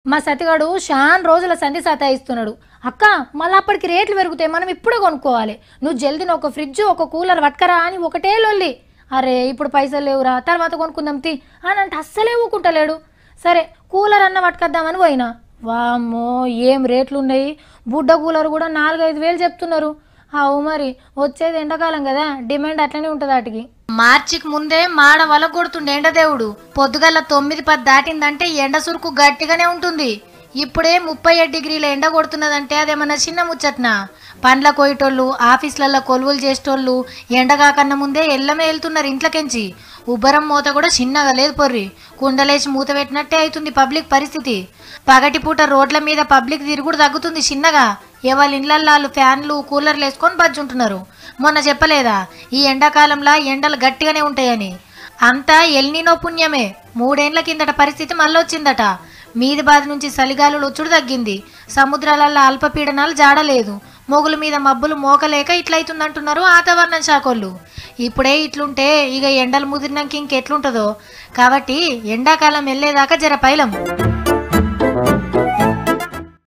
మా సతిగాడు షాన్ రోజుల సంధి సతాయిస్తున్నాడు. అక్క మళ్ళీ అప్పటికి రేట్లు పెరుగుతాయి, మనం ఇప్పుడే కొనుక్కోవాలి. నువ్వు జల్దిన ఒక ఫ్రిడ్జ్ ఒక కూలర్ పట్టుకరా అని ఒకటే లొల్లి. అరే ఇప్పుడు పైసలు లేవురా, తర్వాత కొనుక్కుందాం తి అని అంటే అస్సలే ఊకుంటలేడు. సరే కూలర్ అన్న పట్టుకొద్దామని పోయినా, వామ్మో ఏం రేట్లు ఉన్నాయి. బుడ్డ కూలర్ కూడా 4-5 వేలు చెప్తున్నారు. అవు మరి వచ్చేది ఎండాకాలం కదా, డిమాండ్ అట్లనే ఉంటుంది వాటికి. మార్చికి ముందే మాడ వల కొడుతుండే ఎండదేవుడు. పొద్దుగల 9-10 దాటిందంటే ఎండ సురుకు గట్టిగానే ఉంటుంది. ఇప్పుడే 37 డిగ్రీల ఎండ కొడుతున్నదంటే అదేమన్నా చిన్న ముచ్చట్నా? పండ్ల కోయిటోళ్ళు, ఆఫీసులలో కొలువులు చేసేటోళ్ళు ఎండగాకన్నా ముందే ఎల్లమే వెళ్తున్నారు ఇంట్లోకెంచి. ఉబ్బరం మూత కూడా చిన్నగా లేదు పొర్రి, కుండలేసి మూత పెట్టినట్టే అవుతుంది పబ్లిక్ పరిస్థితి. పగటిపూట రోడ్ల మీద పబ్లిక్ తిరుగుడు తగ్గుతుంది చిన్నగా. ఎవరి ఇళ్లల్లో ఫ్యాన్లు కూలర్లు వేసుకొని బజ్జుంటున్నారు. మొన్న చెప్పలేదా ఈ ఎండాకాలంలో ఎండలు గట్టిగానే ఉంటాయని? అంతా ఎల్నినో పుణ్యమే. 3 ఏళ్ల కిందట పరిస్థితి మళ్ళొచ్చిందట. మీది బాధ నుంచి చలిగాలులు ఒచ్చుడు తగ్గింది. సముద్రాలలో అల్పపీడనాలు జాడలేదు. మొగుల మీద మబ్బులు మోకలేక ఇట్లయితుందంటున్నారు వాతావరణ శాఖోళ్ళు. ఇప్పుడే ఇట్లుంటే ఇక ఎండలు ముదిరినాక ఇంకెట్లుంటుందో. కాబట్టి ఎండాకాలం వెళ్ళేదాకా జర పైలం.